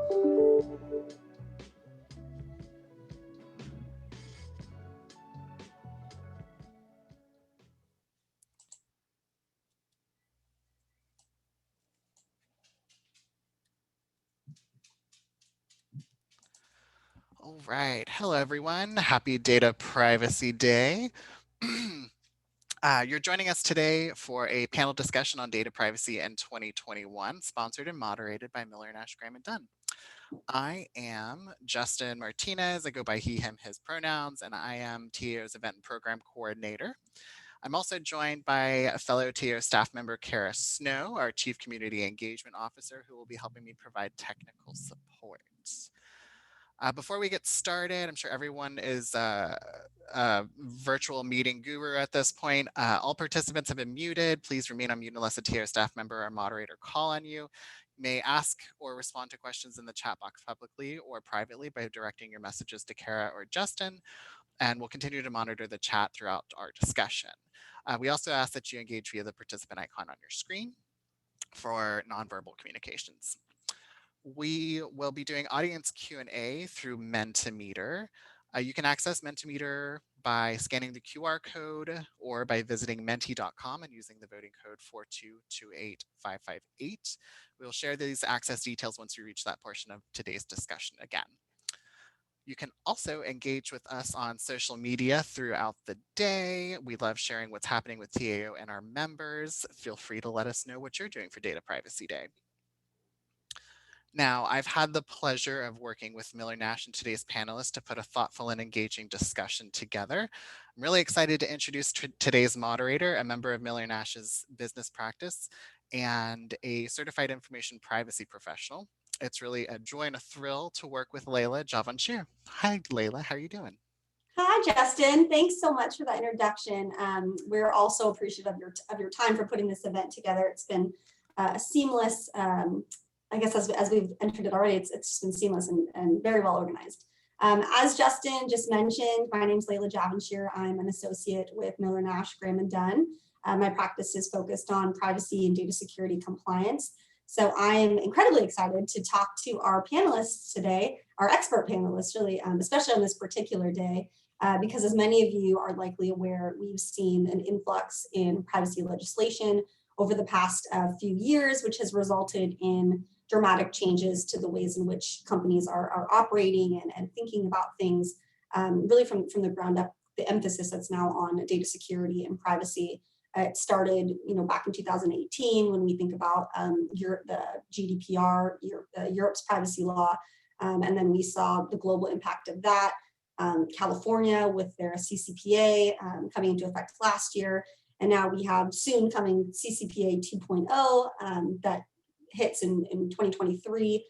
All right. Hello, everyone. Happy Data Privacy Day. You're joining us today for a panel discussion on data privacy in 2021, sponsored and moderated by Miller Nash Dunn. I am Justin Martinez. I go by he, him, his pronouns, and I am TAO's event and program coordinator. I'm also joined by a fellow TAO staff member, Kara Snow, our Chief Community Engagement Officer, who will be helping me provide technical support. Before we get started, I'm sure everyone is a virtual meeting guru at this point. All participants have been muted. Please remain on mute unless a TAO staff member or moderator call on you. You may ask or respond to questions in the chat box publicly or privately by directing your messages to Kara or Justin, and we'll continue to monitor the chat throughout our discussion. We also ask that you engage via the participant icon on your screen for nonverbal communications. We will be doing audience Q&A through Mentimeter. You can access Mentimeter by scanning the QR code or by visiting menti.com and using the voting code 4228558. We'll share these access details once we reach that portion of today's discussion again. You can also engage with us on social media throughout the day. We love sharing what's happening with TAO and our members. Feel free to let us know what you're doing for Data Privacy Day. Now, I've had the pleasure of working with Miller Nash and today's panelists to put a thoughtful and engaging discussion together. I'm really excited to introduce today's moderator, a member of Miller Nash's business practice and a certified information privacy professional. It's really a joy and a thrill to work with Leila Javanshir. Hi, Leila, how are you doing? Hi, Justin. Thanks so much for that introduction. We're also appreciative of your time for putting this event together. It's been a seamless, I guess as we've entered it already, it's been seamless and very well organized. As Justin just mentioned, my name is Leila Javanshir. I'm an associate with Miller Nash Graham Dunn. My practice is focused on privacy and data security compliance. So I am incredibly excited to talk to our panelists today, our expert panelists really, especially on this particular day, because as many of you are likely aware, we've seen an influx in privacy legislation over the past few years, which has resulted in dramatic changes to the ways in which companies are operating and thinking about things, really from the ground up. The emphasis that's now on data security and privacy. It started, back in 2018 when we think about the GDPR, Europe's privacy law, and then we saw the global impact of that. California with their CCPA coming into effect last year, and now we have soon coming CCPA 2.0 that hits in 2023,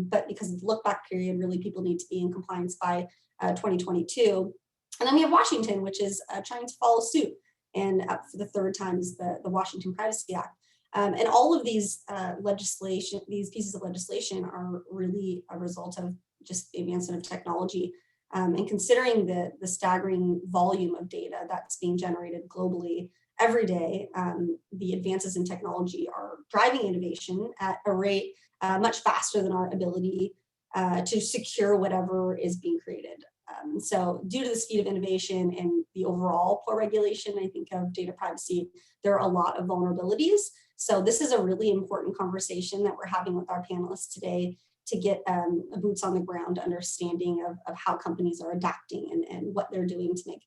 but because of the look back period, really people need to be in compliance by 2022. And then we have Washington, which is trying to follow suit, and for the third time is the Washington Privacy Act. And all of these these pieces of legislation are really a result of just the advancement of technology. And considering the staggering volume of data that's being generated globally every day, the advances in technology are driving innovation at a rate much faster than our ability to secure whatever is being created. So due to the speed of innovation and the overall poor regulation, I think, of data privacy, there are a lot of vulnerabilities. So this is a really important conversation that we're having with our panelists today to get a boots on the ground understanding of how companies are adapting and what they're doing to make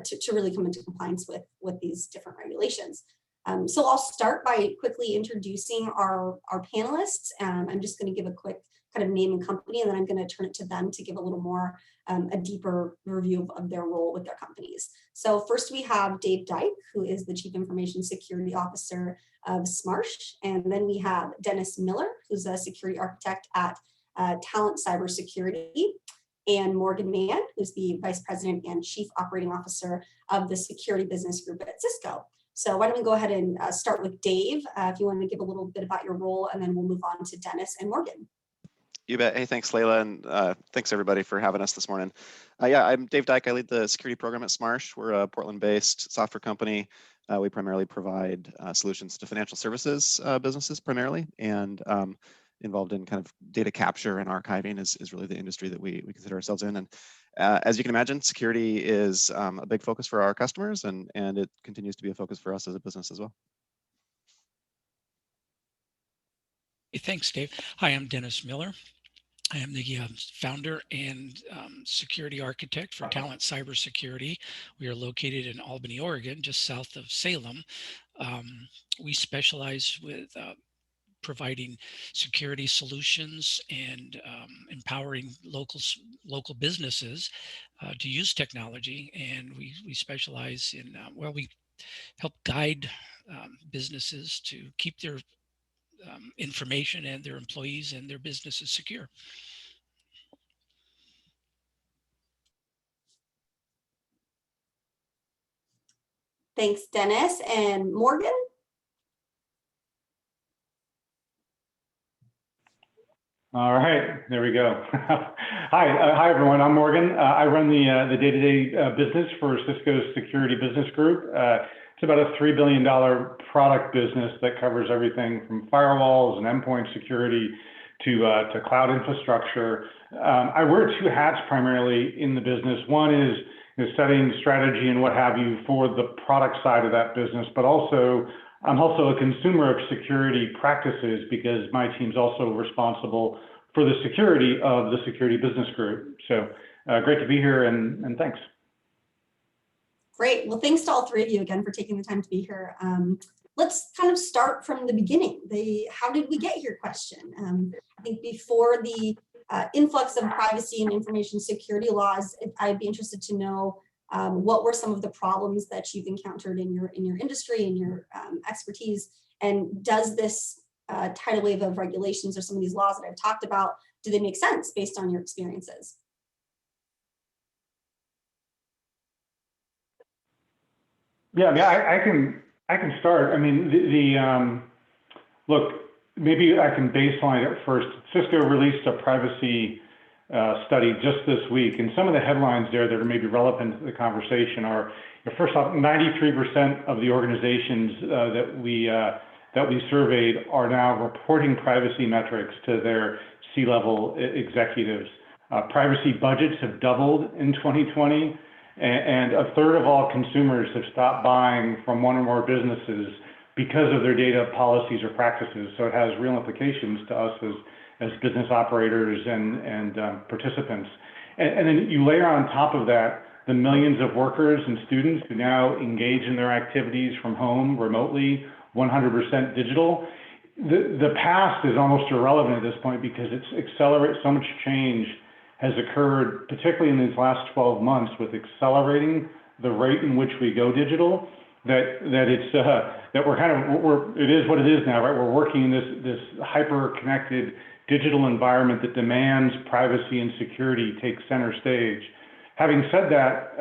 to really come into compliance with these different regulations. So I'll start by quickly introducing our panelists. I'm just going to give a quick kind of name and company, and then I'm going to turn it to them to give a little more, a deeper review of their role with their companies. So first we have Dave Dyke, who is the Chief Information Security Officer of Smarsh. And then we have Dennis Miller, who's a security architect at Talent Cybersecurity, and Morgan Mann, who's the Vice President and Chief Operating Officer of the Security Business Group at Cisco. So why don't we go ahead and start with Dave, if you want to give a little bit about your role, and then we'll move on to Dennis and Morgan. You bet. Hey, thanks, Leila, and thanks everybody for having us this morning. Yeah, I'm Dave Dyke. I lead the security program at Smarsh. We're a Portland-based software company. We primarily provide solutions to financial services businesses primarily, and involved in kind of data capture and archiving is really the industry that we consider ourselves in. And as you can imagine, security is a big focus for our customers, and it continues to be a focus for us as a business as well. Thanks, Dave. Hi, I'm Dennis Miller. I am the founder and security architect for Talent Cybersecurity. We are located in Albany, Oregon, just south of Salem. We specialize with providing security solutions and empowering local businesses to use technology. And we specialize in, we help guide businesses to keep their information and their employees and their businesses secure. Thanks, Dennis. And Morgan? All right, there we go. Hi everyone. I'm Morgan. I run the day-to-day business for Cisco's Security Business Group. It's about a $3 billion product business that covers everything from firewalls and endpoint security to cloud infrastructure. I wear two hats primarily in the business. One is setting strategy and what have you for the product side of that business, but also I'm also a consumer of security practices because my team's also responsible for the security of the Security Business Group. So great to be here and thanks. Great. Well, thanks to all three of you again for taking the time to be here. Let's kind of start from the beginning. How did we get here question. I think before the influx of privacy and information security laws, I'd be interested to know what were some of the problems that you've encountered in your industry and your expertise, and does this tidal wave of regulations or some of these laws that I've talked about, do they make sense based on your experiences? Yeah, I can start. I mean, look, maybe I can baseline it first. Cisco released a privacy study just this week, and some of the headlines there that are maybe relevant to the conversation are, first off, 93% of the organizations that we surveyed are now reporting privacy metrics to their C-level executives. Privacy budgets have doubled in 2020, and a third of all consumers have stopped buying from one or more businesses because of their data policies or practices. So it has real implications to us as business operators and participants. And then you layer on top of that the millions of workers and students who now engage in their activities from home remotely, 100% digital. The past is almost irrelevant at this point because it's accelerated. So much change has occurred, particularly in these last 12 months, with accelerating the rate in which we go digital. That it is what it is now, right? We're working in this hyper-connected digital environment that demands privacy and security take center stage. Having said that,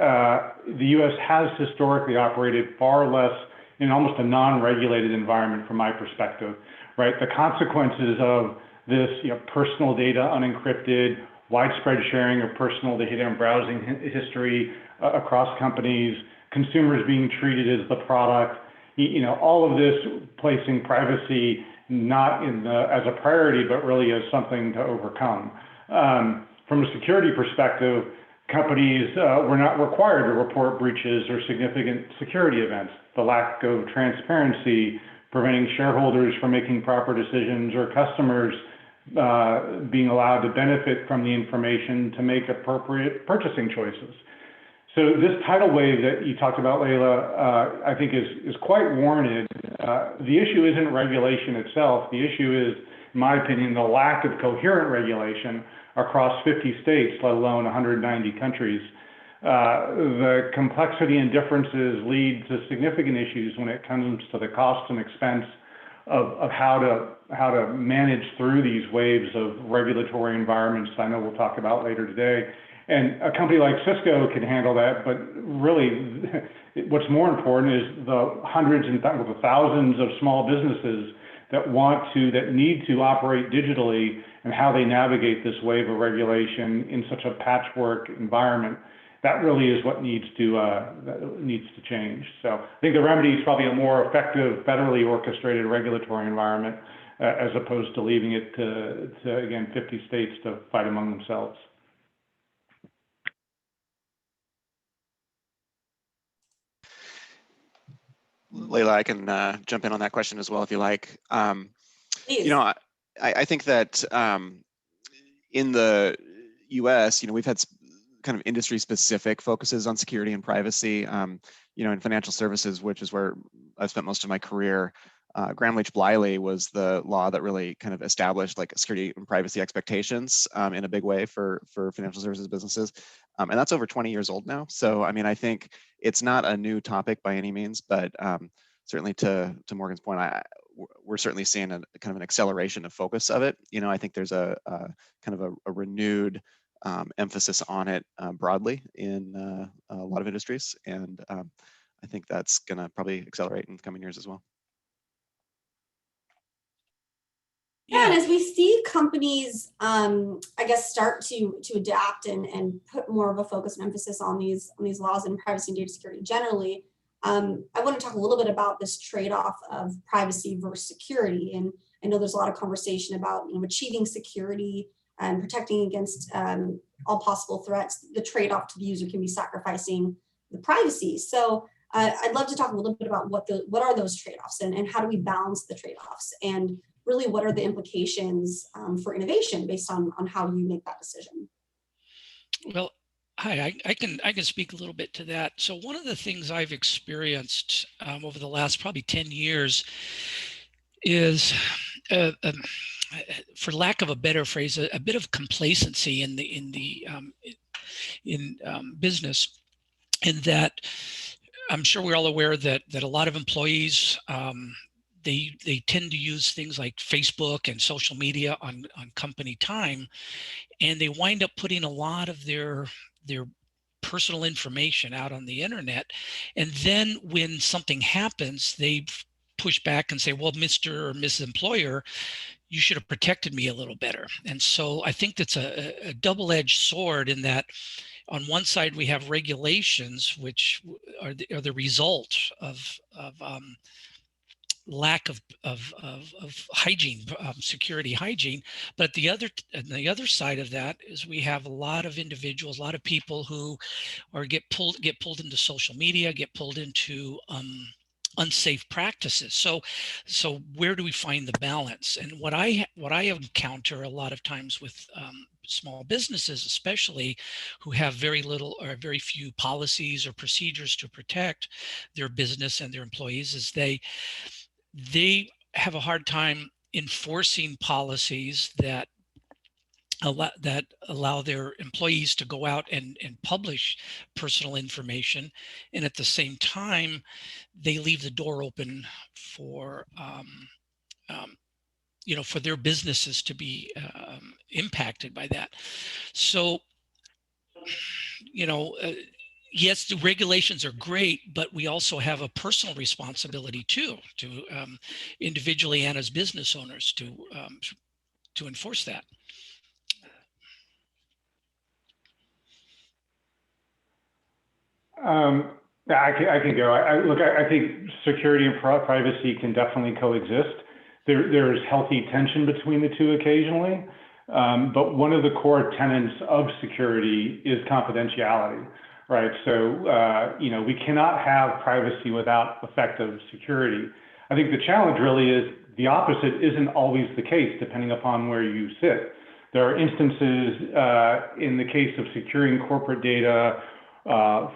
the U.S. has historically operated far less in almost a non-regulated environment from my perspective, right? The consequences of this, personal data unencrypted, widespread sharing of personal data and browsing history across companies, consumers being treated as the product, all of this placing privacy not as a priority, but really as something to overcome. From a security perspective, companies were not required to report breaches or significant security events. The lack of transparency, preventing shareholders from making proper decisions, or customers being allowed to benefit from the information to make appropriate purchasing choices. So this tidal wave that you talked about, Leila, I think is quite warranted. The issue isn't regulation itself. The issue is, in my opinion, the lack of coherent regulation across 50 states, let alone 190 countries. The complexity and differences lead to significant issues when it comes to the cost and expense of how to manage through these waves of regulatory environments I know we'll talk about later today. And a company like Cisco can handle that, but really what's more important is the hundreds and thousands of small businesses that need to operate digitally, and how they navigate this wave of regulation in such a patchwork environment. That really is what needs to change. So I think the remedy is probably a more effective, federally orchestrated regulatory environment. as opposed to leaving it to again, 50 states to fight among themselves. Leila, I can jump in on that question as well if you like. Please. You know, I think that in the US, you know, we've had kind of industry specific focuses on security and privacy. You know, in financial services, which is where I've spent most of my career, Gramm-Leach-Bliley was the law that really kind of established like security and privacy expectations in a big way for financial services businesses. And that's over 20 years old now. So, I mean, I think it's not a new topic by any means, but certainly to Morgan's point, we're certainly seeing a kind of an acceleration of focus of it. You know, I think there's a kind of a renewed emphasis on it broadly in a lot of industries. And I think that's gonna probably accelerate in the coming years as well. Yeah, and as we see companies, I guess, start to adapt and put more of a focus and emphasis on these laws and privacy and data security generally, I want to talk a little bit about this trade-off of privacy versus security. And I know there's a lot of conversation about, you know, achieving security and protecting against all possible threats. The trade-off to the user can be sacrificing the privacy. So I'd love to talk a little bit about what are those trade-offs and how do we balance the trade-offs, and really what are the implications for innovation based on how you make that decision. Well, hi, I can speak a little bit to that. So one of the things I've experienced over the last probably 10 years is, for lack of a better phrase, a bit of complacency in business, in that I'm sure we're all aware that a lot of employees, they tend to use things like Facebook and social media on company time, and they wind up putting a lot of their personal information out on the internet. And then when something happens, they push back and say, well, Mr. or Mrs. Employer, you should have protected me a little better. And so I think that's a double-edged sword, in that on one side we have regulations which are the result of lack of hygiene, security hygiene. But the other side of that is we have a lot of individuals, a lot of people who get pulled into social media, get pulled into unsafe practices. So where do we find the balance? And what I encounter a lot of times with small businesses, especially, who have very little or very few policies or procedures to protect their business and their employees, is they have a hard time enforcing policies that allow their employees to go out and publish personal information, and at the same time they leave the door open for for their businesses to be impacted by that. So yes, the regulations are great, but we also have a personal responsibility too, to individually and as business owners to enforce that. I can go. I think security and privacy can definitely coexist. There's healthy tension between the two occasionally, but one of the core tenets of security is confidentiality, right? So, we cannot have privacy without effective security. I think the challenge really is the opposite isn't always the case, depending upon where you sit. There are instances in the case of securing corporate data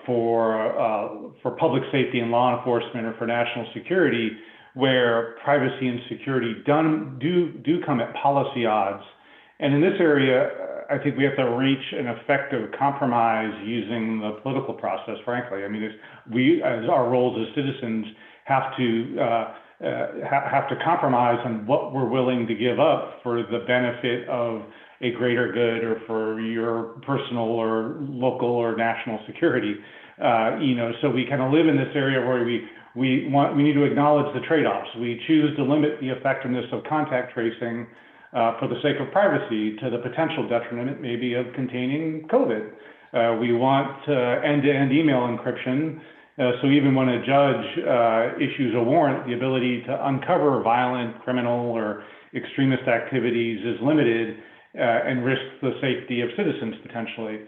for public safety and law enforcement, or for national security, where privacy and security do come at policy odds. And in this area, I think we have to reach an effective compromise using the political process, frankly. I mean, as our roles as citizens, have to compromise on what we're willing to give up for the benefit of a greater good, or for your personal or local or national security. So we kind of live in this area where we need to acknowledge the trade-offs. We choose to limit the effectiveness of contact tracing for the sake of privacy, to the potential detriment maybe of containing COVID. We want end-to-end email encryption, so even when a judge issues a warrant, the ability to uncover violent, criminal, or extremist activities is limited and risks the safety of citizens potentially.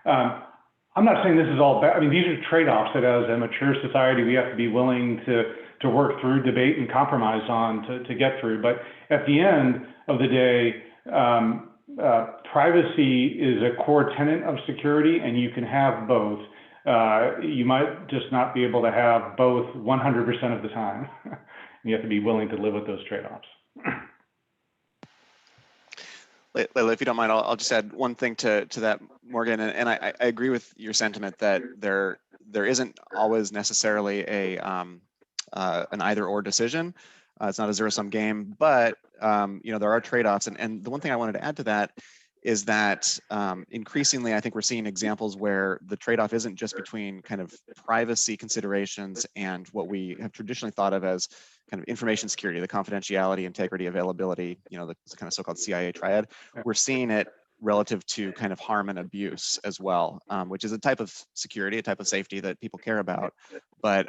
I'm not saying this is all bad. I mean, these are trade-offs that as a mature society, we have to be willing to work through, debate, and compromise on to get through. But at the end of the day, privacy is a core tenet of security, and you can have both. You might just not be able to have both 100% of the time. You have to be willing to live with those trade-offs. Leila, if you don't mind, I'll just add one thing to that, Morgan, and I agree with your sentiment that there isn't always necessarily an either-or decision. It's not a zero-sum game, but there are trade-offs, and the one thing I wanted to add to that is that increasingly, I think we're seeing examples where the trade-off isn't just between kind of privacy considerations and what we have traditionally thought of as kind of information security, the confidentiality, integrity, availability, the kind of so-called CIA triad. We're seeing it relative to kind of harm and abuse as well, which is a type of security, a type of safety that people care about. But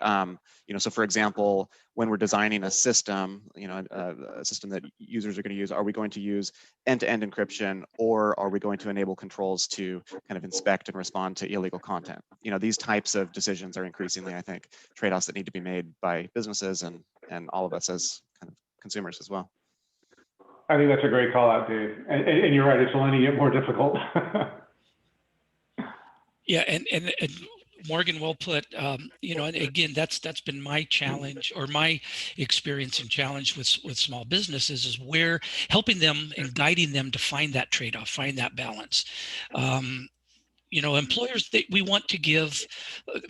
so for example, when we're designing a system, a system that users are going to use, are we going to use end-to-end encryption, or are we going to enable controls to kind of inspect and respond to illegal content? These types of decisions are increasingly, I think, trade-offs that need to be made by businesses and all of us as kind of consumers as well. I think that's a great call out, Dave. And you're right, it's only get more difficult. Yeah, and Morgan, well put. And again, that's been my challenge, or my experience and challenge with small businesses, is where helping them and guiding them to find that trade-off, find that balance. Employers that we want to give,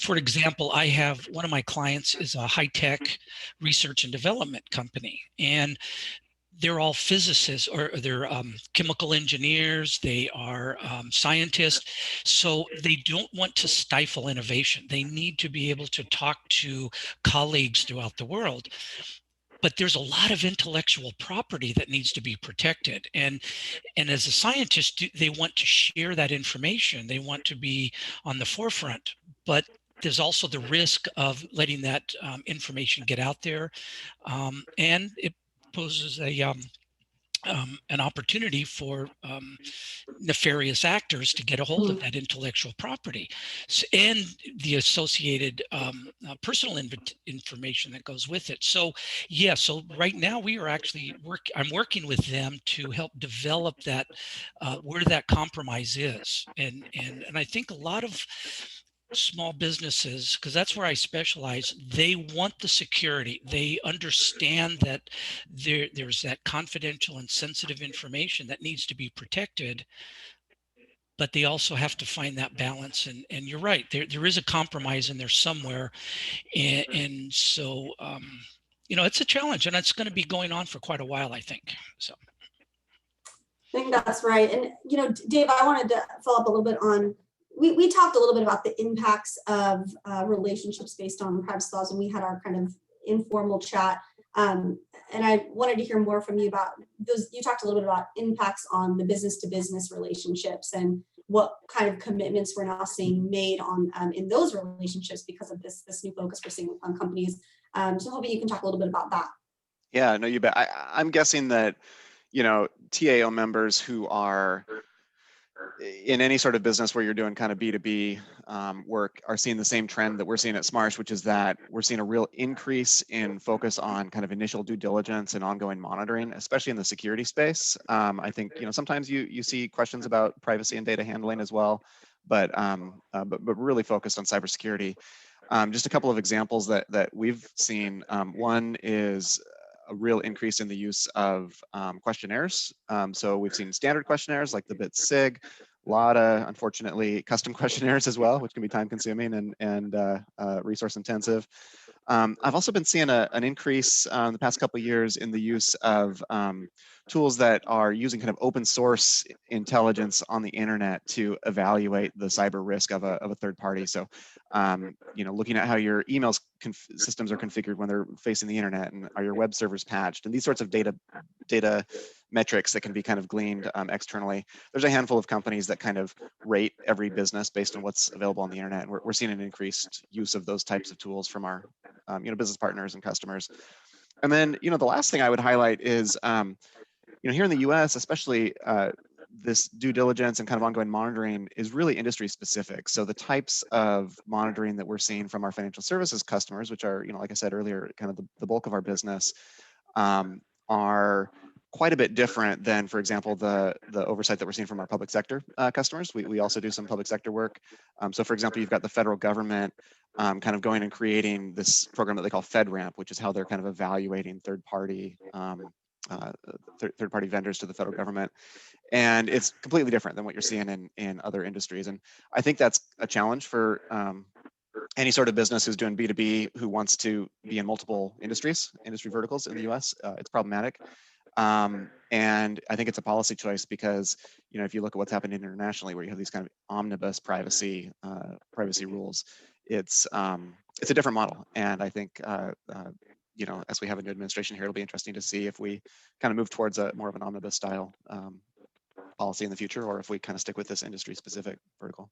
for example, I have one of my clients is a high-tech research and development company, and they're all physicists, or they're chemical engineers, they are scientists. So they don't want to stifle innovation. They need to be able to talk to colleagues throughout the world. But there's a lot of intellectual property that needs to be protected. And as a scientist, they want to share that information. They want to be on the forefront. But there's also the risk of letting that information get out there. And it poses an opportunity for nefarious actors to get a hold of that intellectual property and the associated personal information that goes with it. So yeah, so right now we are actually I'm working with them to help develop that where that compromise is, and I think a lot of small businesses, because that's where I specialize, they want the security. They understand that there's that confidential and sensitive information that needs to be protected, but they also have to find that balance. And you're right, there is a compromise in there somewhere. And so, it's a challenge, and it's going to be going on for quite a while, I think. So I think that's right. And, Dave, I wanted to follow up a little bit on, we talked a little bit about the impacts of relationships based on privacy laws, and we had our kind of informal chat. And I wanted to hear more from you about those. You talked a little bit about impacts on the business to business relationships and what kind of commitments we're now seeing made on in those relationships because of this new focus we're seeing on companies. So hoping you can talk a little bit about that. Yeah, no, you bet. I'm guessing that, TAO members who are in any sort of business where you're doing kind of B2B work are seeing the same trend that we're seeing at Smarsh, which is that we're seeing a real increase in focus on kind of initial due diligence and ongoing monitoring, especially in the security space. I think, sometimes you see questions about privacy and data handling as well, but really focused on cybersecurity. Just a couple of examples that we've seen. One is a real increase in the use of questionnaires. So we've seen standard questionnaires like the BITSIG, a lot of, unfortunately, custom questionnaires as well, which can be time consuming and resource intensive. I've also been seeing an increase in the past couple of years in the use of tools that are using kind of open source intelligence on the internet to evaluate the cyber risk of a third party. So, looking at how your emails systems are configured when they're facing the internet, and are your web servers patched, and these sorts of data metrics that can be kind of gleaned externally. There's a handful of companies that kind of rate every business based on what's available on the internet, and we're seeing an increased use of those types of tools from our business partners and customers. And then, the last thing I would highlight is here in the US, especially, this due diligence and kind of ongoing monitoring is really industry specific. So the types of monitoring that we're seeing from our financial services customers, which are, like I said earlier, kind of the bulk of our business, are quite a bit different than, for example, the oversight that we're seeing from our public sector customers. We also do some public sector work. So for example, you've got the federal government kind of going and creating this program that they call FedRAMP, which is how they're kind of evaluating third-party vendors to the federal government. And it's completely different than what you're seeing in other industries. And I think that's a challenge for any sort of business who's doing B2B who wants to be in multiple industry verticals in the US. It's problematic. And I think it's a policy choice because, if you look at what's happening internationally, where you have these kind of omnibus privacy rules, it's a different model. And I think, as we have a new administration here, it'll be interesting to see if we kind of move towards a more of an omnibus style policy in the future, or if we kind of stick with this industry specific vertical.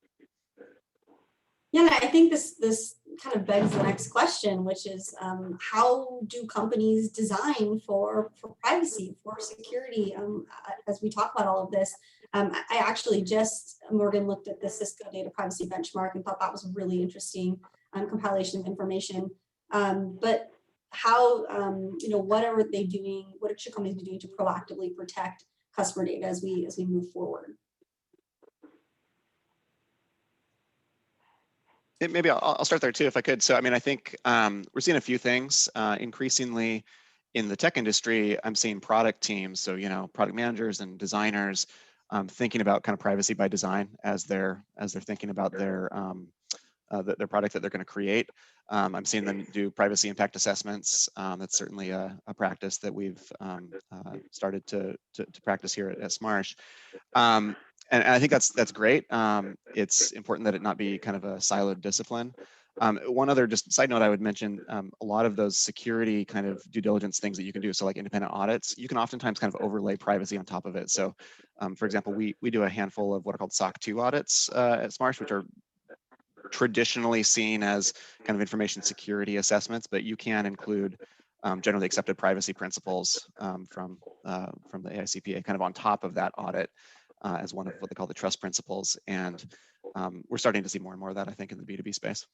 Yeah, and I think this kind of begs the next question, which is how do companies design for privacy, for security? As we talk about all of this, I actually Morgan looked at the Cisco data privacy benchmark and thought that was a really interesting compilation of information. But how, what are they doing? What should companies be doing to proactively protect customer data as we move forward? Maybe I'll start there too, if I could. So, I think we're seeing a few things increasingly in the tech industry. I'm seeing product teams, so product managers and designers thinking about kind of privacy by design as they're thinking about their product that they're going to create. I'm seeing them do privacy impact assessments. That's certainly a practice that we've started to practice here at SMARSH. And I think that's great. It's important that it not be kind of a siloed discipline. One other just side note I would mention, a lot of those security kind of due diligence things that you can do, so like independent audits, you can oftentimes kind of overlay privacy on top of it. So for example, we do a handful of what are called SOC 2 audits at SMARSH, which are traditionally seen as kind of information security assessments, but you can include generally accepted privacy principles from the AICPA kind of on top of that audit as one of what they call the trust principles. And we're starting to see more and more of that, I think, in the B2B space.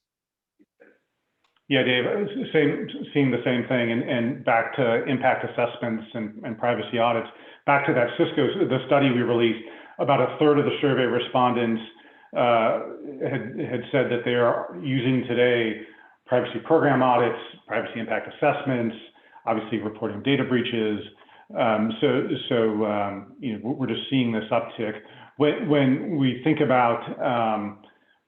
Yeah, Dave, seeing the same thing, and back to impact assessments and privacy audits. Back to that the study we released, about a third of the survey respondents had said that they are using today privacy program audits, privacy impact assessments, obviously reporting data breaches. So we're just seeing this uptick. When we think about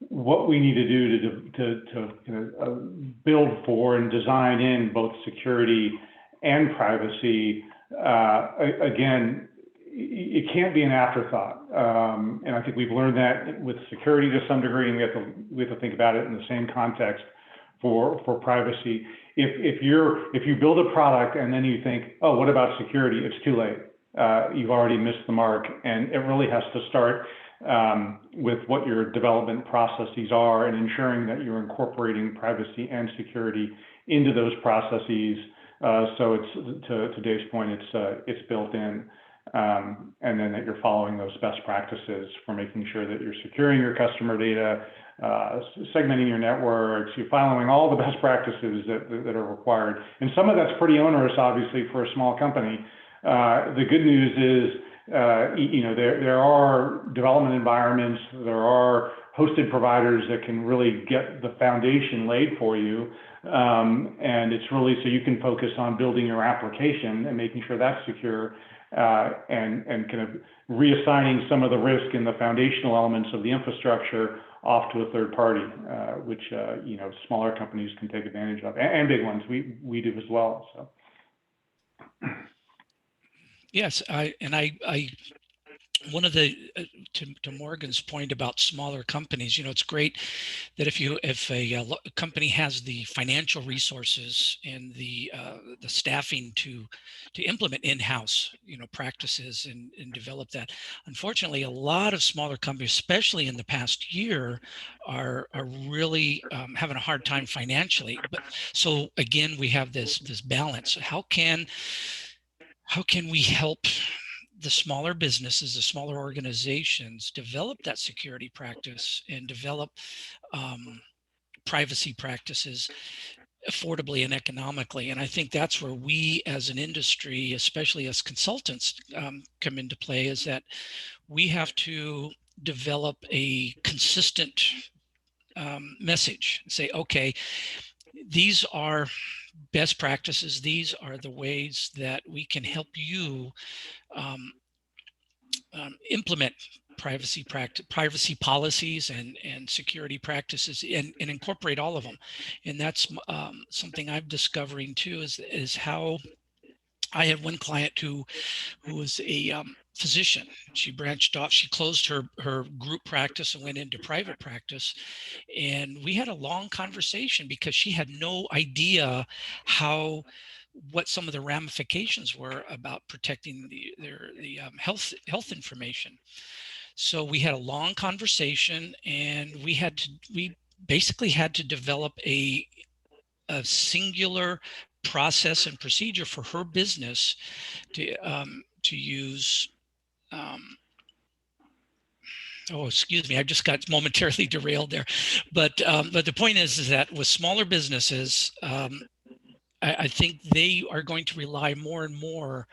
what we need to do to build for and design in both security and privacy, again, it can't be an afterthought. And I think we've learned that with security to some degree, and we have to think about it in the same context for privacy. If you build a product and then you think, oh, what about security? It's too late. You've already missed the mark, and it really has to start with what your development processes are and ensuring that you're incorporating privacy and security into those processes. So it's to Dave's point, it's built in, and then that you're following those best practices for making sure that you're securing your customer data, segmenting your networks, you're following all the best practices that are required. And some of that's pretty onerous, obviously, for a small company. The good news is, there are development environments, there are hosted providers that can really get the foundation laid for you. And it's really so you can focus on building your application and making sure that's secure, and kind of reassigning some of the risk in the foundational elements of the infrastructure off to a third party, which smaller companies can take advantage of, and big ones. We do as well. So. Yes, I one of the to Morgan's point about smaller companies, it's great that if a company has the financial resources and the staffing to implement in-house practices and develop that. Unfortunately, a lot of smaller companies, especially in the past year, are really having a hard time financially. But so again, we have this balance. How can we help the smaller businesses, the smaller organizations develop that security practice and develop privacy practices affordably and economically. And I think that's where we as an industry, especially as consultants, come into play, is that we have to develop a consistent message. Say, okay, these are best practices. These are the ways that we can help you implement privacy policies and security practices and incorporate all of them. And that's something I'm discovering too, is how I had one client who was a physician. She branched off. She closed her group practice and went into private practice. And we had a long conversation because she had no idea what some of the ramifications were about protecting the health information. So we had a long conversation, and we basically had to develop a singular process and procedure for her business to use. Oh, excuse me, I just got momentarily derailed there. But the point is that with smaller businesses, I think they are going to rely more and more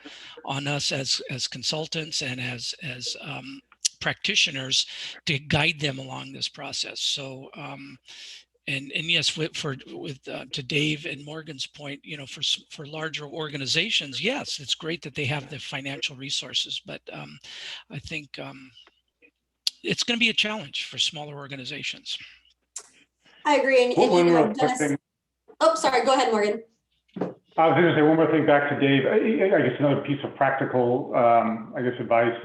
on us as consultants and as practitioners to guide them along this process. So and yes, to Dave and Morgan's point, for larger organizations, yes, it's great that they have the financial resources, but I think it's going to be a challenge for smaller organizations. I agree. And One more Dennis, oh, sorry, go ahead, Morgan. I was going to say one more thing back to Dave. I guess another piece of practical, advice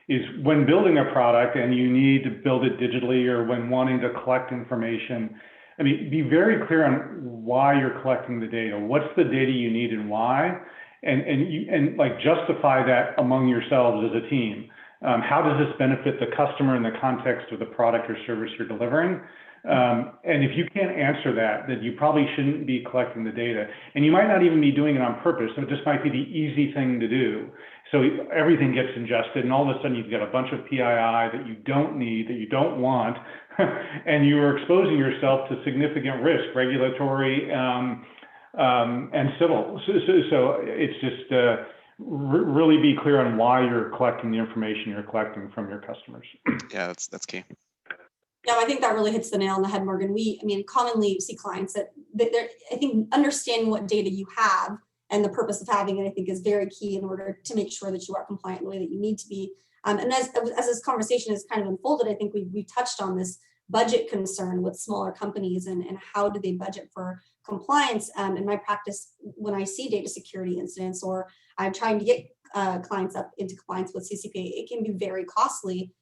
is when building a product and you need to build it digitally, or when wanting to collect information, be very clear on why you're collecting the data. What's the data you need and why? And justify that among yourselves as a team. How does this benefit the customer in the context of the product or service you're delivering? And if you can't answer that, then you probably shouldn't be collecting the data. And you might not even be doing it on purpose. So it just might be the easy thing to do. So everything gets ingested, and all of a sudden you've got a bunch of PII that you don't need, that you don't want, and you are exposing yourself to significant risk, regulatory and civil. So it's just really be clear on why you're collecting the information you're collecting from your customers. Yeah, that's key. Yeah, I think that really hits the nail on the head, Morgan. We commonly see clients that I think understanding what data you have and the purpose of having it, I think, is very key in order to make sure that you are compliant in the way that you need to be. And as this conversation has kind of unfolded, I think we touched on this budget concern with smaller companies and how do they budget for compliance. In my practice, when I see data security incidents, or I'm trying to get clients up into compliance with CCPA, it can be very costly.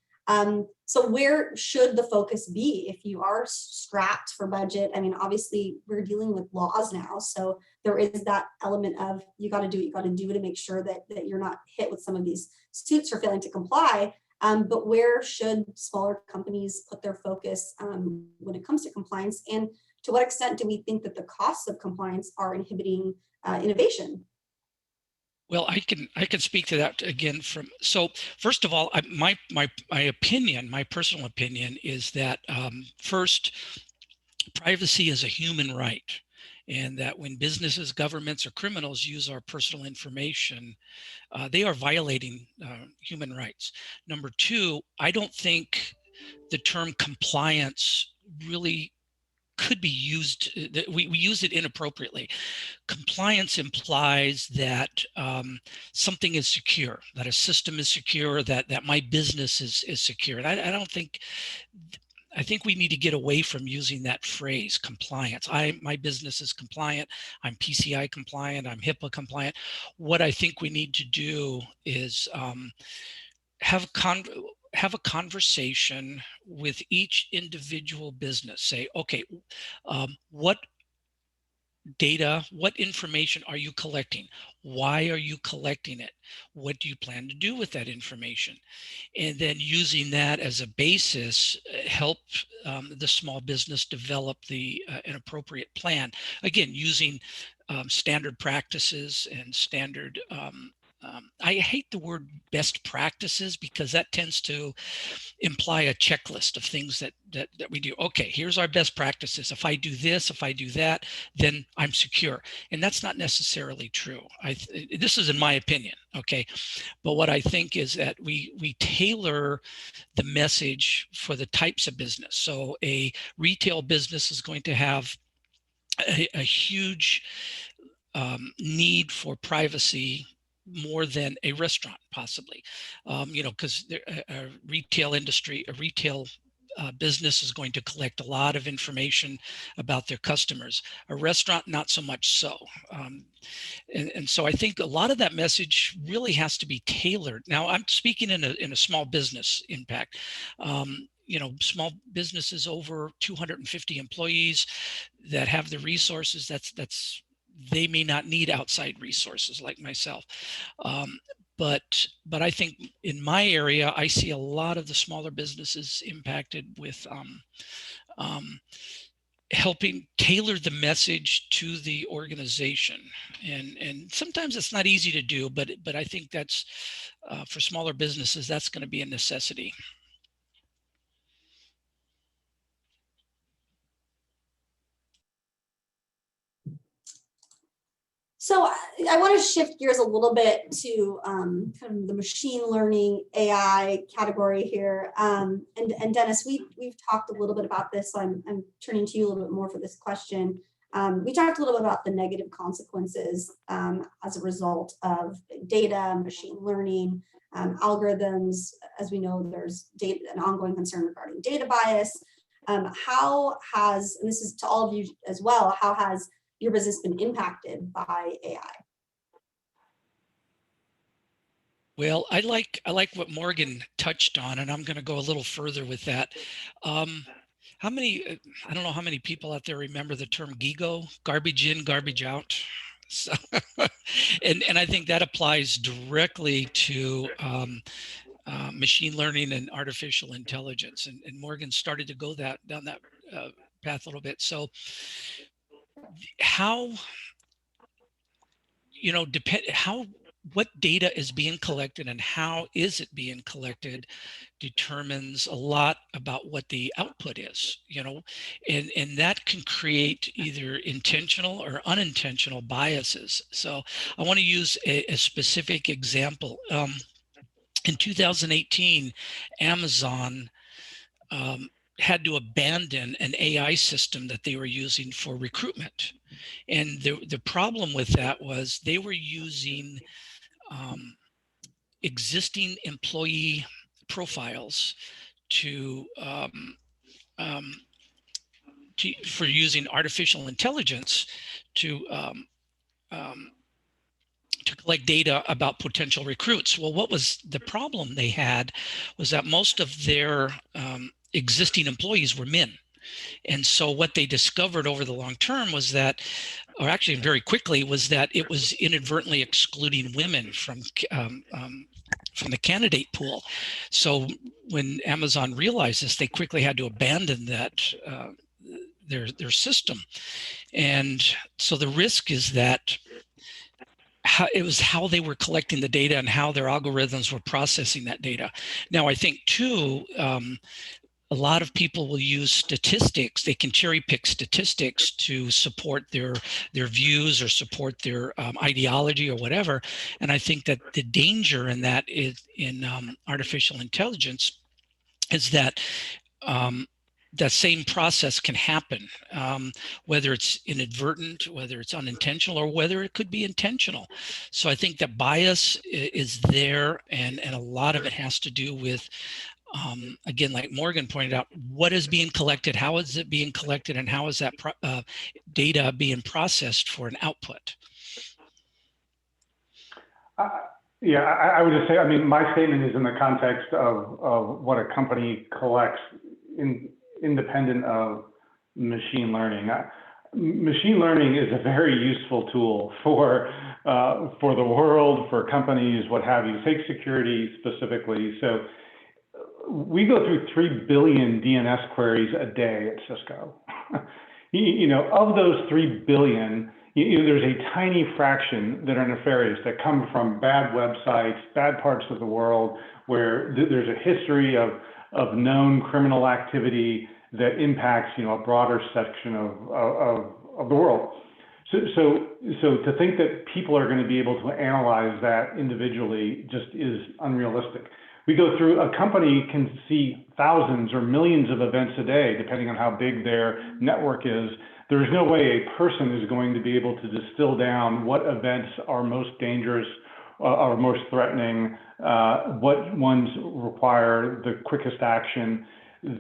So where should the focus be if you are strapped for budget? Obviously we're dealing with laws now, so there is that element of you got to do what you got to do to make sure that you're not hit with some of these suits for failing to comply. But where should smaller companies put their focus when it comes to compliance? And to what extent do we think that the costs of compliance are inhibiting innovation? Well, I can speak to that again. So first of all, my opinion, my personal opinion, is that first, privacy is a human right, and that when businesses, governments, or criminals use our personal information, they are violating human rights. Number two, I don't think the term compliance really could be used. We use it inappropriately. Compliance implies that something is secure, that a system is secure, that my business is secure. And I think we need to get away from using that phrase, compliance. My business is compliant. I'm PCI compliant. I'm Hipaa compliant. What I think we need to do is have a conversation with each individual business. Say, okay, what data, what information are you collecting? Why are you collecting it? What do you plan to do with that information? And then using that as a basis, help the small business develop an appropriate plan. Again, using standard practices and standard I hate the word best practices because that tends to imply a checklist of things that we do. Okay, here's our best practices. If I do this, if I do that, then I'm secure. And that's not necessarily true. This is in my opinion, okay? But what I think is that we tailor the message for the types of business. So a retail business is going to have a huge need for privacy more than a restaurant, possibly, because a retail industry, a retail business is going to collect a lot of information about their customers. A restaurant, not so much so. And so I think a lot of that message really has to be tailored. Now, I'm speaking in a small business impact. Small businesses over 250 employees that have the resources, they may not need outside resources like myself. But I think in my area, I see a lot of the smaller businesses impacted with helping tailor the message to the organization. And sometimes it's not easy to do, but I think that's for smaller businesses, that's going to be a necessity. So I want to shift gears a little bit to kind of the machine learning AI category here. And Dennis, we've talked a little bit about this, so I'm turning to you a little bit more for this question. We talked a little bit about the negative consequences as a result of data, machine learning, algorithms. As we know, there's an ongoing concern regarding data bias. How has, and this is to all of you as well, how has your business been impacted by AI? Well, I like what Morgan touched on, and I'm going to go a little further with that. How many, I don't know how many people out there remember the term GIGO, garbage in, garbage out. So, and I think that applies directly to machine learning and artificial intelligence. And Morgan started to go down that path a little bit. So what data is being collected and how is it being collected determines a lot about what the output is, and that can create either intentional or unintentional biases. So I want to use a specific example. In 2018, Amazon had to abandon an AI system that they were using for recruitment. And the problem with that was they were using existing employee profiles for using artificial intelligence to collect data about potential recruits. Well, what was the problem they had was that most of their existing employees were men. And so what they discovered over the long term was that, or actually very quickly, was that it was inadvertently excluding women from the candidate pool. So when Amazon realized this, they quickly had to abandon that their system. And so the risk is that it was how they were collecting the data and how their algorithms were processing that data. Now, I think too, a lot of people will use statistics. They can cherry pick statistics to support their views or support their ideology or whatever. And I think that the danger in that is in artificial intelligence is that that same process can happen, whether it's inadvertent, whether it's unintentional, or whether it could be intentional. So I think that bias is there, and a lot of it has to do with again, like Morgan pointed out, what is being collected, how is it being collected, and how is that data being processed for an output? Yeah, I would just say, I mean, my statement is in the context of what a company collects independent of machine learning. Machine learning is a very useful tool for the world, for companies, what have you. Take security specifically. So we go through 3 billion DNS queries a day at Cisco. Of those 3 billion, there's a tiny fraction that are nefarious, that come from bad websites, bad parts of the world, where there's a history of known criminal activity that impacts, a broader section of the world. So to think that people are going to be able to analyze that individually just is unrealistic. We go through, a company can see thousands or millions of events a day, depending on how big their network is. There's no way a person is going to be able to distill down what events are most dangerous, are most threatening, what ones require the quickest action.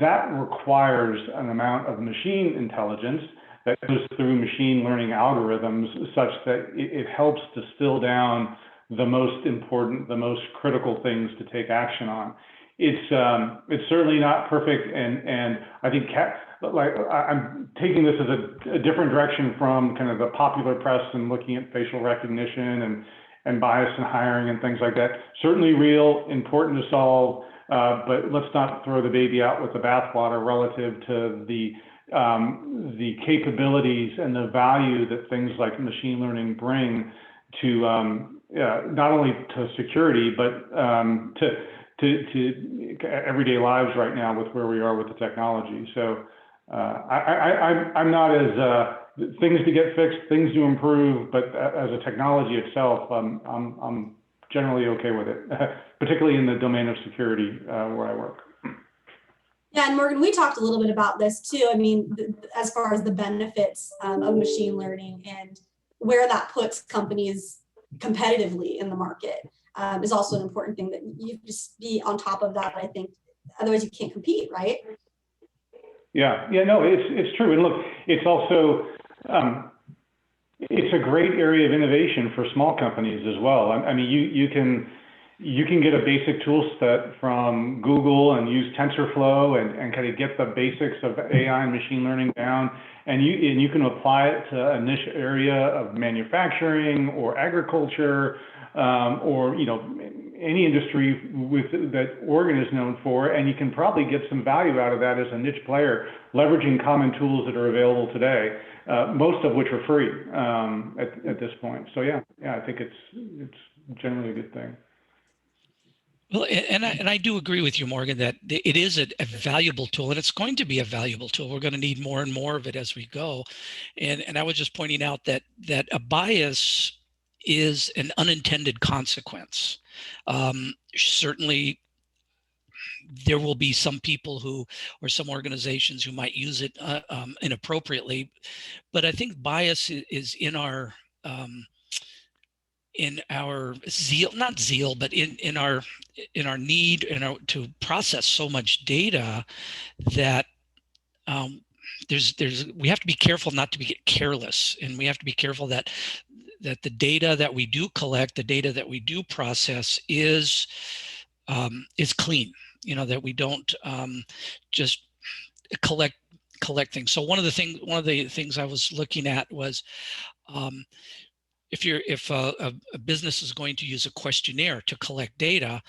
That requires an amount of machine intelligence that goes through machine learning algorithms such that it helps distill down the most important, the most critical things to take action on. It's certainly not perfect, and I think I'm taking this as a different direction from kind of the popular press and looking at facial recognition and bias in hiring and things like that. Certainly real, important to solve, but let's not throw the baby out with the bathwater relative to the capabilities and the value that things like machine learning bring to not only to security, but to everyday lives right now with where we are with the technology. So I'm not as things to get fixed, things to improve, but as a technology itself, I'm generally okay with it, particularly in the domain of security where I work. Yeah, and Morgan, we talked a little bit about this too. I mean, as far as the benefits of machine learning and where that puts companies competitively in the market is also an important thing that you just be on top of that. I think otherwise you can't compete, right? Yeah, no, it's true. And look, it's also it's a great area of innovation for small companies as well. I mean, you can get a basic tool set from Google and use TensorFlow and kind of get the basics of AI and machine learning down, and you can apply it to a niche area of manufacturing or agriculture or any industry that Oregon is known for, and you can probably get some value out of that as a niche player, leveraging common tools that are available today, most of which are free at this point. So yeah, I think it's generally a good thing. Well, and I do agree with you, Morgan, that it is a valuable tool, and it's going to be a valuable tool. We're going to need more and more of it as we go. And I was just pointing out that a bias is an unintended consequence. Certainly, there will be some people who, or some organizations who might use it inappropriately, but I think bias is in our zeal, not zeal, but in our need to process so much data that we have to be careful not to get careless, and we have to be careful that the data that we do collect, the data that we do process is clean. That we don't just collect things. So one of the things I was looking at was if a business is going to use a questionnaire to collect data,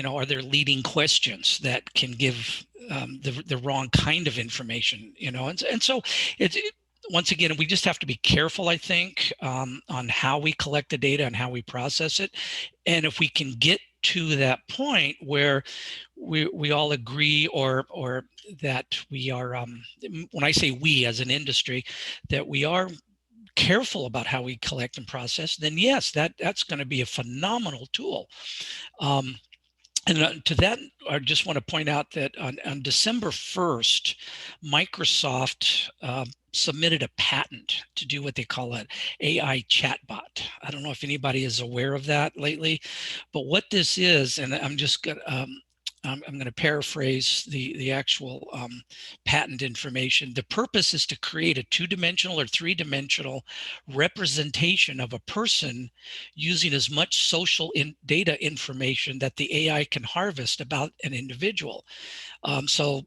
are there leading questions that can give the wrong kind of information? And so once again, we just have to be careful, I think, on how we collect the data and how we process it. And if we can get to that point where we all agree, or that we are, when I say we as an industry, that we are careful about how we collect and process, then yes, that's going to be a phenomenal tool. And to that, I just want to point out that on December 1st, Microsoft submitted a patent to do what they call an AI chatbot. I don't know if anybody is aware of that lately, but what this is, and I'm going to paraphrase the actual patent information. The purpose is to create a two-dimensional or three-dimensional representation of a person using as much social data information that the AI can harvest about an individual. So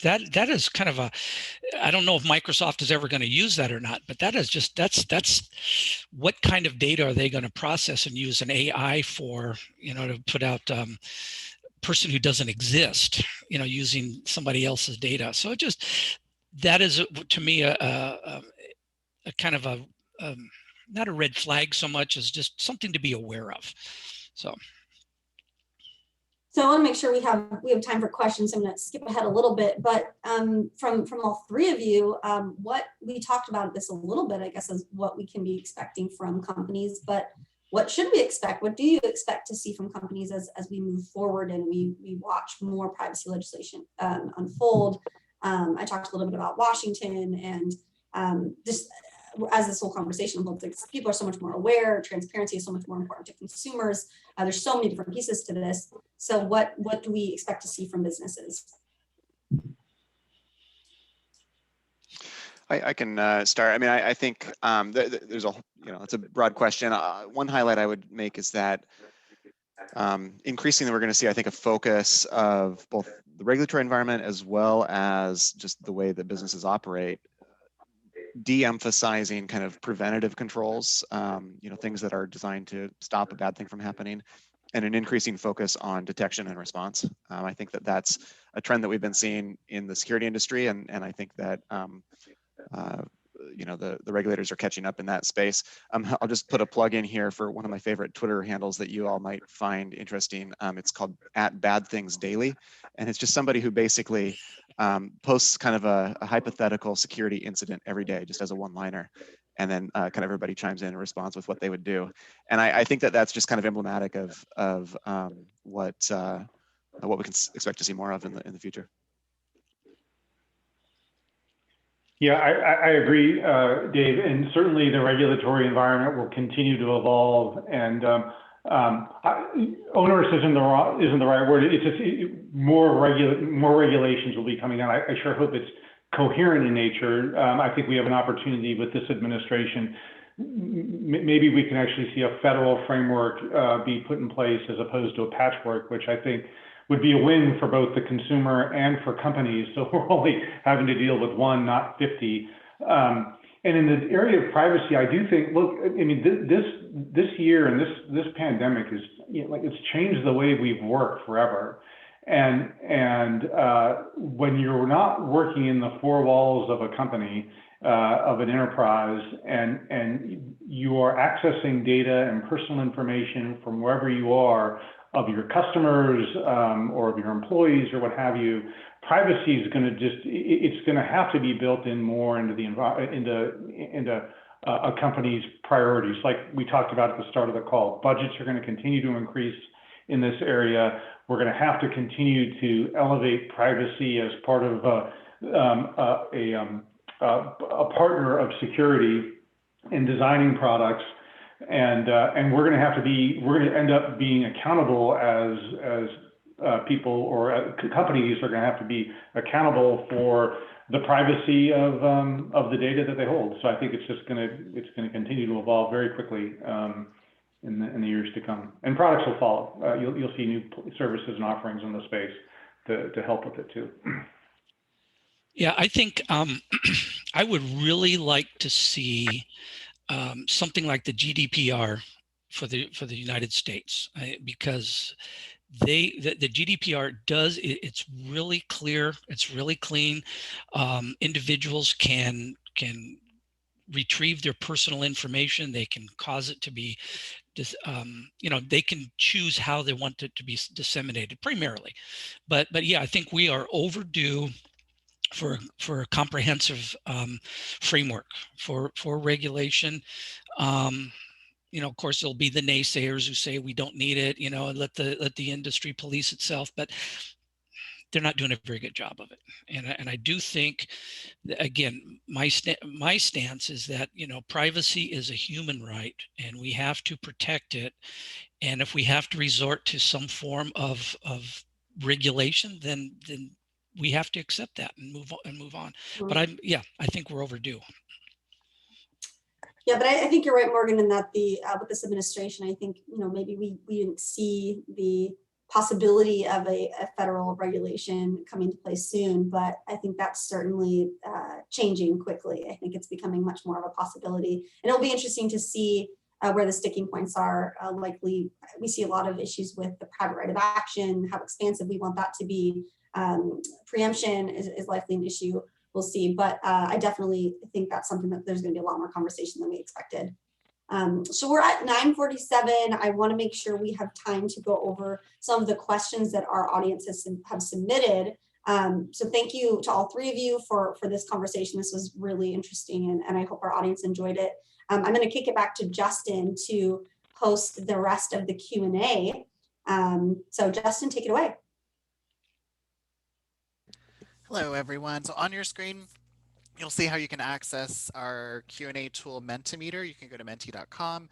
that is kind of I don't know if Microsoft is ever going to use that or not, but that's what kind of data are they going to process and use an AI for, to put out person who doesn't exist, using somebody else's data. So that is, to me, a kind of a not a red flag so much as just something to be aware of. So I want to make sure we have time for questions. I'm going to skip ahead a little bit, but from all three of you, what we talked about this a little bit, I guess, is what we can be expecting from companies. But what should we expect? What do you expect to see from companies as we move forward and we watch more privacy legislation unfold? I talked a little bit about Washington and just as this whole conversation unfolds, like, people are so much more aware, transparency is so much more important to consumers. There's so many different pieces to this. So what do we expect to see from businesses? I can start. I mean, I think there's a, it's a broad question. One highlight I would make is that increasingly we're going to see, I think, a focus of both the regulatory environment as well as just the way that businesses operate, de-emphasizing kind of preventative controls, things that are designed to stop a bad thing from happening, and an increasing focus on detection and response. I think that that's a trend that we've been seeing in the security industry, and I think that the regulators are catching up in that space. I'll just put a plug in here for one of my favorite Twitter handles that you all might find interesting. It's called @BadThingsDaily, and it's just somebody who basically posts kind of a hypothetical security incident every day, just as a one-liner, and then kind of everybody chimes in and responds with what they would do. And I think that that's just kind of emblematic of what we can expect to see more of in the future. Yeah, I agree, Dave, and certainly the regulatory environment will continue to evolve. And onerous isn't the right word. It's just more regulations will be coming out. I sure hope it's coherent in nature. I think we have an opportunity with this administration. Maybe we can actually see a federal framework be put in place as opposed to a patchwork, which I think would be a win for both the consumer and for companies. So we're only having to deal with one, not 50. And in the area of privacy, I do think, look, I mean, this year and this pandemic is, it's changed the way we've worked forever. And when you're not working in the four walls of a company, of an enterprise, and you are accessing data and personal information from wherever you are, of your customers or of your employees or what have you, privacy is going to it's going to have to be built in more into a company's priorities. Like we talked about at the start of the call, budgets are going to continue to increase in this area. We're going to have to continue to elevate privacy as part of a partner of security in designing products. And we're going to end up being accountable as people, or companies are going to have to be accountable for the privacy of the data that they hold. So I think it's going to continue to evolve very quickly in the years to come, and products will follow. You'll see new services and offerings in the space to help with it too. Yeah, I think I would really like to see something like the GDPR for the United States, because the GDPR it's really clear, it's really clean. Individuals can retrieve their personal information. They can cause it to be, they can choose how they want it to be disseminated primarily. But yeah, I think we are overdue for a comprehensive framework for regulation. Of course, there'll be the naysayers who say we don't need it, and let the industry police itself, but they're not doing a very good job of it. And I do think that, again, my stance is that, privacy is a human right and we have to protect it. And if we have to resort to some form of regulation, then we have to accept that and move on. But I think we're overdue. Yeah, but I think you're right, Morgan, in that with this administration, I think, maybe we didn't see the possibility of a federal regulation coming to place soon, but I think that's certainly changing quickly. I think it's becoming much more of a possibility, and it'll be interesting to see where the sticking points are. Likely, we see a lot of issues with the private right of action, how expansive we want that to be. Preemption is likely an issue. we'll see. But I definitely think that's something that there's going to be a lot more conversation than we expected. So we're at 9:47. I want to make sure we have time to go over some of the questions that our audience have submitted. So thank you to all three of you for this conversation. This was really interesting, and I hope our audience enjoyed it. I'm going to kick it back to Justin to host the rest of the Q&A. So Justin, take it away. Hello, everyone. So on your screen, you'll see how you can access our Q&A tool Mentimeter. You can go to menti.com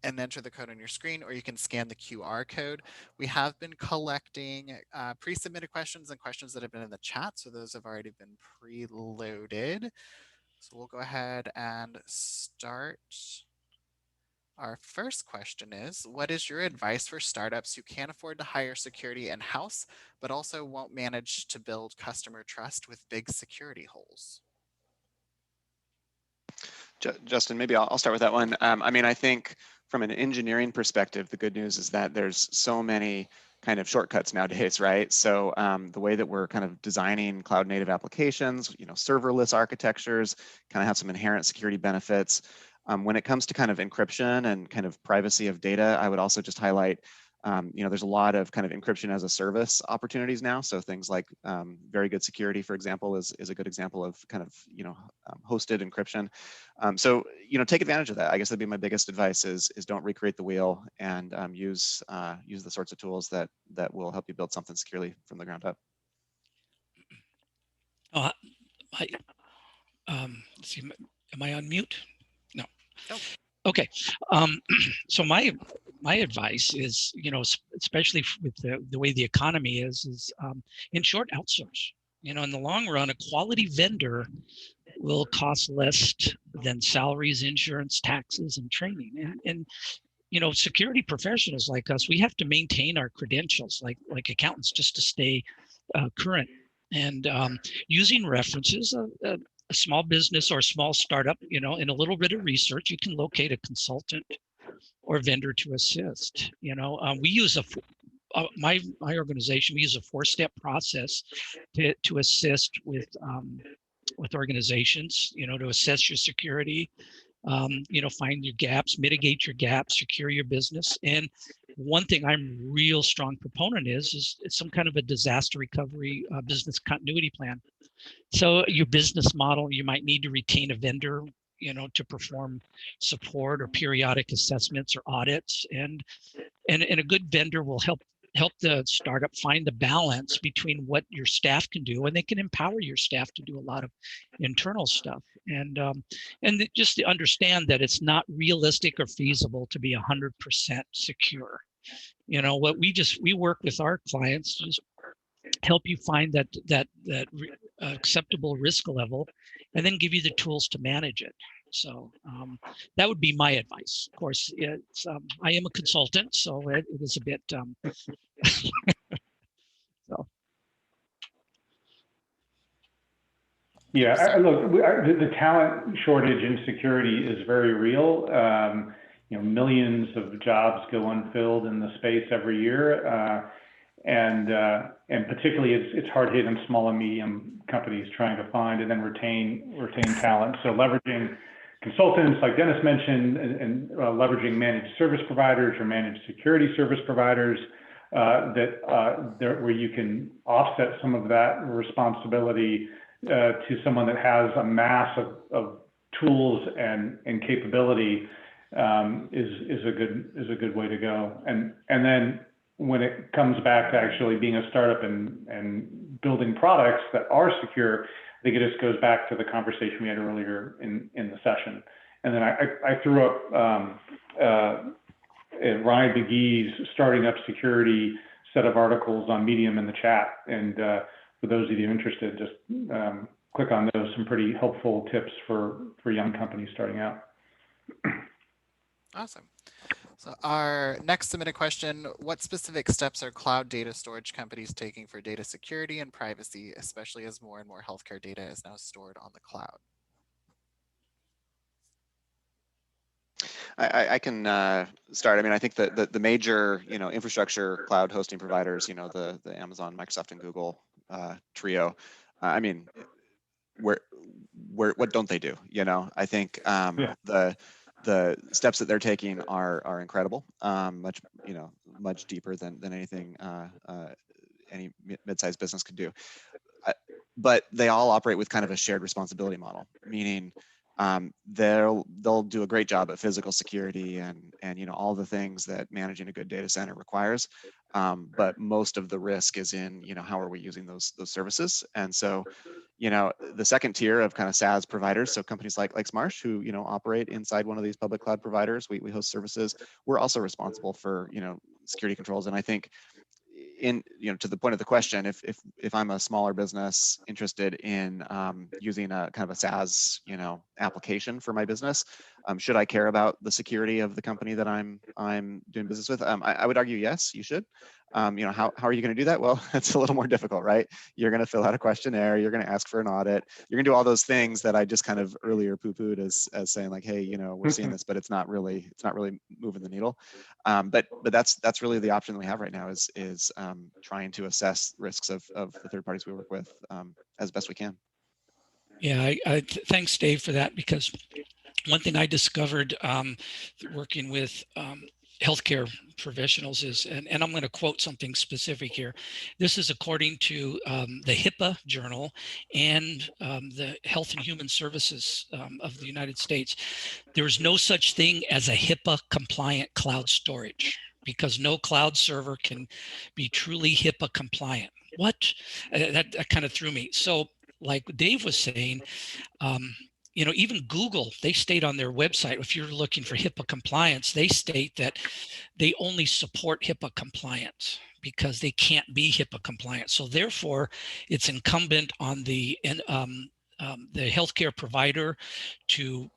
and enter the code on your screen, or you can scan the QR code. We have been collecting pre-submitted questions and questions that have been in the chat, so those have already been preloaded. So we'll go ahead and start. Our first question is, what is your advice for startups who can't afford to hire security in-house, but also won't manage to build customer trust with big security holes? Justin, maybe I'll start with that one. I mean, I think from an engineering perspective, the good news is that there's so many kind of shortcuts nowadays, right? So the way that we're kind of designing cloud native applications, serverless architectures kind of have some inherent security benefits. When it comes to kind of encryption and kind of privacy of data, I would also just highlight, there's a lot of kind of encryption as a service opportunities now. So things like very good security, for example, is a good example of kind of, hosted encryption. So, take advantage of that. I guess that'd be my biggest advice is don't recreate the wheel, and use the sorts of tools that will help you build something securely from the ground up. Let's see, am I on mute? No. Nope. Okay. So my advice is, especially with the way the economy is in short, outsource. In the long run, a quality vendor will cost less than salaries, insurance, taxes, and training. And security professionals like us, we have to maintain our credentials like accountants just to stay current. And using references, a small business or a small startup, in a little bit of research, you can locate a consultant or vendor to assist. We use my organization, we use a 4-step process to assist with organizations, to assess your security, find your gaps, mitigate your gaps, secure your business. And one thing I'm real strong proponent is some kind of a disaster recovery business continuity plan. So your business model, you might need to retain a vendor, to perform support or periodic assessments or audits. And a good vendor will help the startup find the balance between what your staff can do, and they can empower your staff to do a lot of internal stuff. And just to understand that it's not realistic or feasible to be 100% secure. What we work with our clients to just help you find that acceptable risk level, and then give you the tools to manage it. So that would be my advice. Of course, it's I am a consultant, so it is a bit. So. Yeah, look, the talent shortage in security is very real. Millions of jobs go unfilled in the space every year, and particularly it's hard hit in small and medium companies trying to find and then retain talent. So leveraging consultants, like Dennis mentioned, and leveraging managed service providers or managed security service providers where you can offset some of that responsibility to someone that has a mass of tools and capability is a good way to go. And then when it comes back to actually being a startup and building products that are secure, I think it just goes back to the conversation we had earlier in the session. And then I threw up Ryan McGee's Starting Up Security set of articles on Medium in the chat. And for those of you interested, just click on those, some pretty helpful tips for young companies starting out. Awesome. So our next submitted question, what specific steps are cloud data storage companies taking for data security and privacy, especially as more and more healthcare data is now stored on the cloud? I can start. I mean, I think that the major, infrastructure cloud hosting providers, the Amazon, Microsoft, and Google trio. I mean, what don't they do? You know, I think the steps that they're taking are incredible, much deeper than anything any mid-sized business could do. But they all operate with kind of a shared responsibility model, meaning they'll do a great job at physical security and all the things that managing a good data center requires. But most of the risk is in how are we using those services. And so the second tier of kind of SaaS providers, so companies like Smarsh, who operate inside one of these public cloud providers, we host services. We're also responsible for security controls. And I think to the point of the question, if I'm a smaller business interested in using a kind of a SaaS application for my business, should I care about the security of the company that I'm doing business with? I would argue yes, you should. How are you going to do that? Well, it's a little more difficult, right? You're going to fill out a questionnaire. You're going to ask for an audit. You're going to do all those things that I just kind of earlier poo-pooed as saying like, hey, we're seeing this, but it's not really moving the needle. But that's really the option that we have right now is trying to assess risks of the third parties we work with as best we can. Yeah, thanks, Dave, for that, because one thing I discovered working with healthcare professionals is, and I'm going to quote something specific here. This is according to the Hipaa journal and the Health and Human Services of the United States. There is no such thing as a Hipaa compliant cloud storage, because no cloud server can be truly Hipaa compliant. What? That kind of threw me. So like Dave was saying, even Google, they state on their website, if you're looking for HIPAA compliance, they state that they only support HIPAA compliance because they can't be HIPAA compliant. So therefore, it's incumbent on the healthcare provider to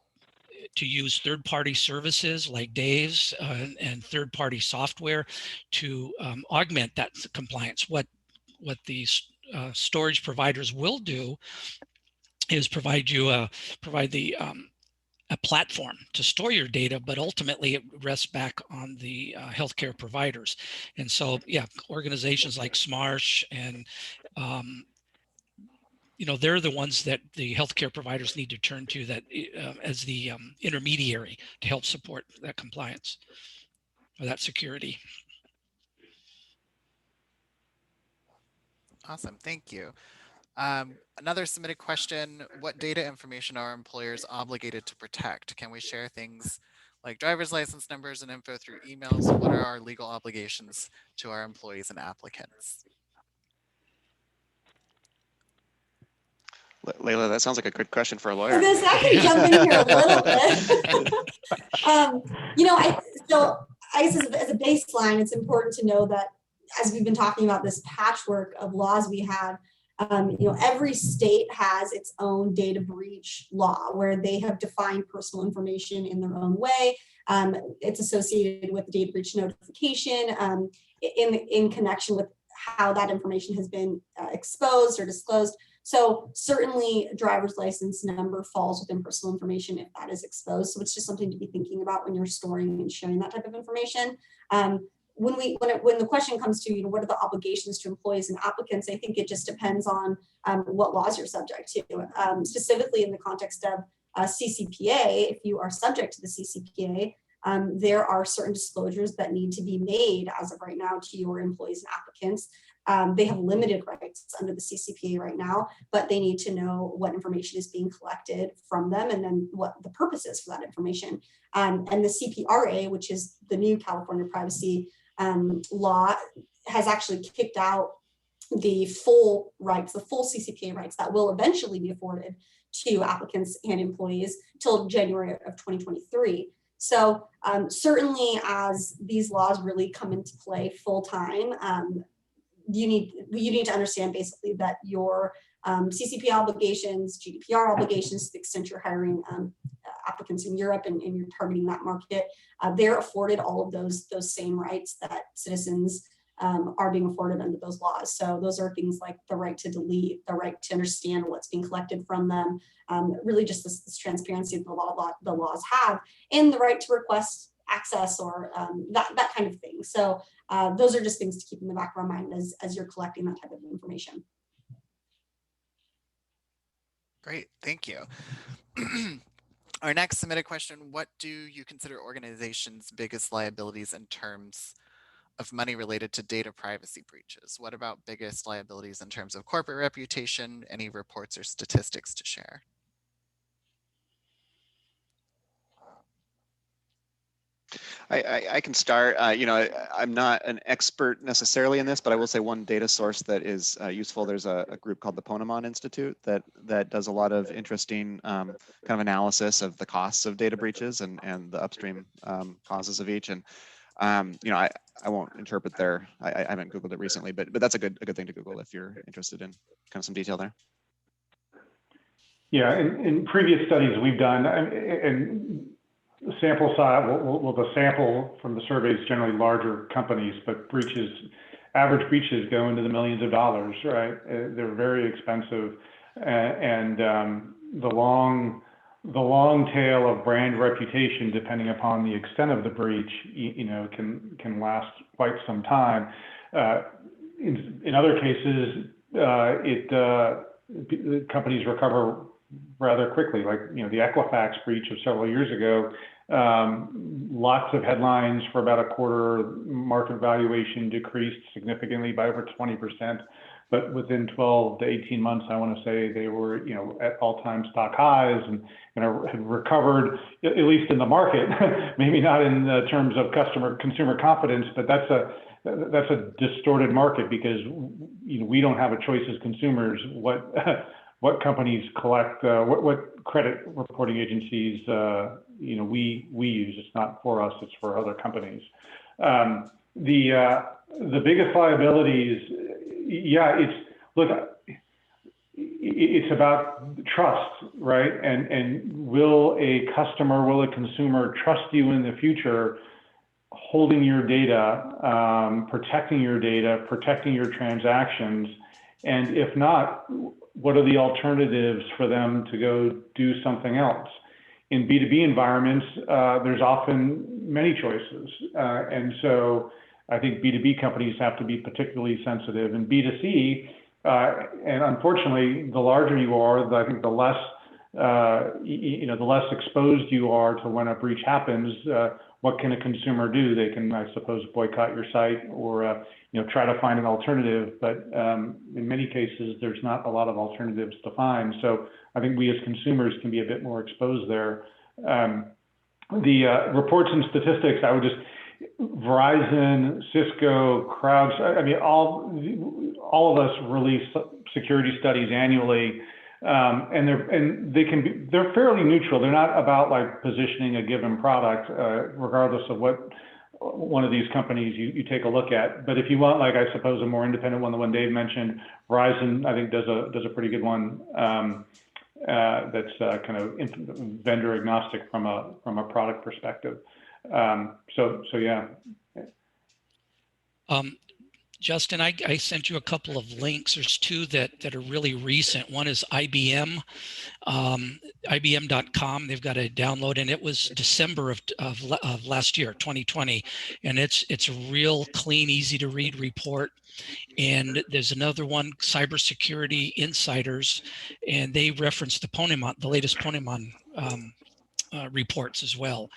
use third-party services like Dave's and third-party software to augment that compliance. What these storage providers will do is provide a platform to store your data, but ultimately it rests back on the healthcare providers. And so, yeah, organizations like Smarsh and they're the ones that the healthcare providers need to turn to that as the intermediary to help support that compliance or that security. Awesome, thank you. Another submitted question: what data information are employers obligated to protect? Can we share things like driver's license numbers and info through emails? What are our legal obligations to our employees and applicants? Leila, that sounds like a good question for a lawyer. I can jump in here a little bit. So I guess as a baseline, it's important to know that as we've been talking about this patchwork of laws we have, every state has its own data breach law where they have defined personal information in their own way. It's associated with the data breach notification in connection with how that information has been exposed or disclosed. So certainly driver's license number falls within personal information if that is exposed. So it's just something to be thinking about when you're storing and sharing that type of information. When the question comes to, what are the obligations to employees and applicants, I think it just depends on what laws you're subject to. Specifically in the context of CCPA, if you are subject to the CCPA, there are certain disclosures that need to be made as of right now to your employees and applicants. They have limited rights under the CCPA right now, but they need to know what information is being collected from them and then what the purpose is for that information. And the CPRA, which is the new California privacy law, has actually kicked out the full rights, the full CCPA rights that will eventually be afforded to applicants and employees till January of 2023. So certainly as these laws really come into play full time, you need to understand basically that your CCP obligations, GDPR obligations, to the extent you're hiring applicants in Europe and you're targeting that market, they're afforded all of those same rights that citizens are being afforded under those laws. So those are things like the right to delete, the right to understand what's being collected from them, really just this transparency that the laws have, and the right to request access or that kind of thing. So those are just things to keep in the back of our mind as you're collecting that type of information. Great, thank you. Our next submitted question, what do you consider organizations' biggest liabilities in terms of money related to data privacy breaches? What about biggest liabilities in terms of corporate reputation? Any reports or statistics to share? I can start. I'm not an expert necessarily in this, but I will say one data source that is useful. There's a group called the Ponemon Institute that does a lot of interesting kind of analysis of the costs of data breaches and the upstream causes of each. And I won't interpret there. I haven't Googled it recently, but that's a good thing to Google if you're interested in kind of some detail there. Yeah, in previous studies we've done, and the sample size, well, the sample from the survey is generally larger companies, but average breaches go into the millions of dollars, right? They're very expensive, and the long tail of brand reputation, depending upon the extent of the breach, can last quite some time. In other cases, companies recover rather quickly, like the Equifax breach of several years ago. Lots of headlines for about a quarter. Market valuation decreased significantly by over 20%, but within 12 to 18 months, I want to say they were at all-time stock highs and had recovered, at least in the market. Maybe not in terms of consumer confidence, but that's a distorted market because we don't have a choice as consumers what companies collect, what credit reporting agencies we use. It's not for us; it's for other companies. The biggest liabilities, it's about trust, right? And will a consumer trust you in the future, holding your data, protecting your transactions, and if not, what are the alternatives for them to go do something else? In B2B environments, there's often many choices. And so I think B2B companies have to be particularly sensitive. In B2C, and unfortunately, the larger you are, I think the less exposed you are to when a breach happens. What can a consumer do? They can, I suppose, boycott your site or try to find an alternative. But in many cases, there's not a lot of alternatives to find. So I think we as consumers can be a bit more exposed there. The reports and statistics, I would just Verizon, Cisco, all of us release security studies annually. And they're fairly neutral. They're not about like positioning a given product, regardless of what one of these companies you take a look at. But if you want, like, I suppose a more independent one, the one Dave mentioned, Verizon, I think does a pretty good one. That's kind of vendor agnostic from a product perspective. So yeah. Justin, I sent you a couple of links. There's two that are really recent. One is IBM, IBM.com. They've got a download, and it was December of last year, 2020. And it's a real clean, easy to read report. And there's another one, Cybersecurity Insiders, and they reference the latest Ponemon reports as well,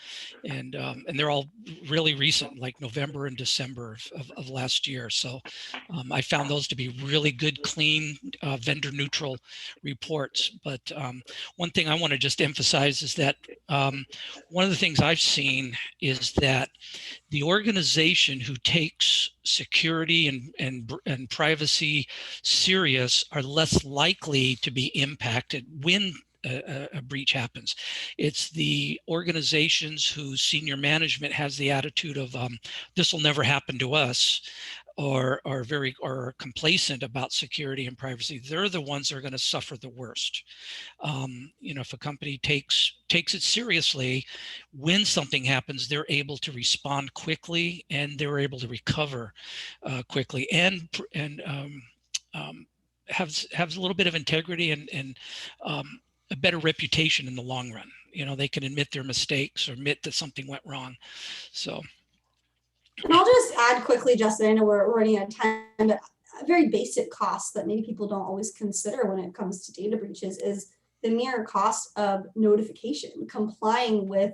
and they're all really recent, like November and December of last year. So I found those to be really good, clean, vendor neutral reports. But one thing I want to just emphasize is that one of the things I've seen is that the organization who takes security and privacy serious are less likely to be impacted when a breach happens. It's the organizations whose senior management has the attitude of this will never happen to us, or are complacent about security and privacy. They're the ones that are going to suffer the worst. If a company takes it seriously, when something happens, they're able to respond quickly and they're able to recover quickly and have a little bit of integrity and a better reputation in the long run. They can admit their mistakes or admit that something went wrong. So. And I'll just add quickly, Justin, I know we're running out of time, but a very basic cost that maybe people don't always consider when it comes to data breaches is the mere cost of notification, complying with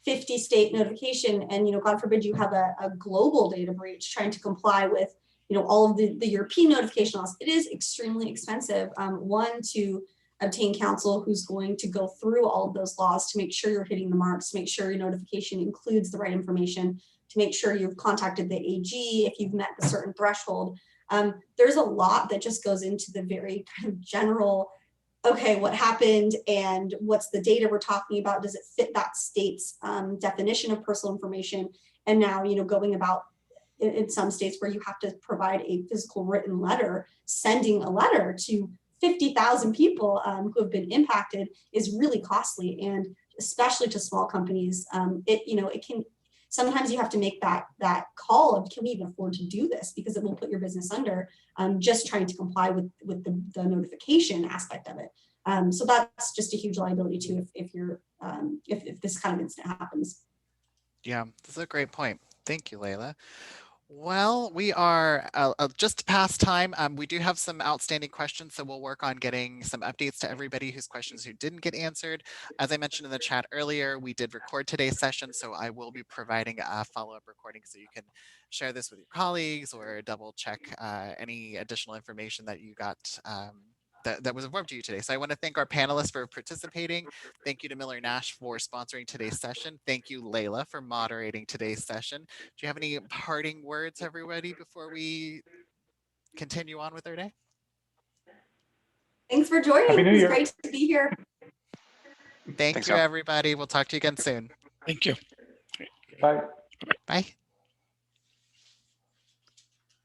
50 state notification, and God forbid you have a global data breach trying to comply with all of the European notification laws. It is extremely expensive. One, to obtain counsel who's going to go through all of those laws to make sure you're hitting the marks, to make sure your notification includes the right information, to make sure you've contacted the AG if you've met a certain threshold. There's a lot that just goes into the very kind of general, okay, what happened and what's the data we're talking about? Does it fit that state's definition of personal information? And now, going about in some states where you have to provide a physical written letter, sending a letter to 50,000 people who have been impacted is really costly, and especially to small companies, it can. Sometimes you have to make that call of, can we even afford to do this, because it will put your business under just trying to comply with the notification aspect of it. So that's just a huge liability too if this kind of incident happens. Yeah, that's a great point. Thank you, Leila. Well, we are just past time. We do have some outstanding questions, so we'll work on getting some updates to everybody whose questions who didn't get answered. As I mentioned in the chat earlier, we did record today's session, so I will be providing a follow-up recording so you can share this with your colleagues or double check any additional information that you got that was informed to you today. So I want to thank our panelists for participating. Thank you to Miller Nash for sponsoring today's session. Thank you, Leila, for moderating today's session. Do you have any parting words, everybody, before we continue on with our day? Thanks for joining. It was great to be here. Thanks, you, everybody. We'll talk to you again soon. Thank you. Bye. Bye.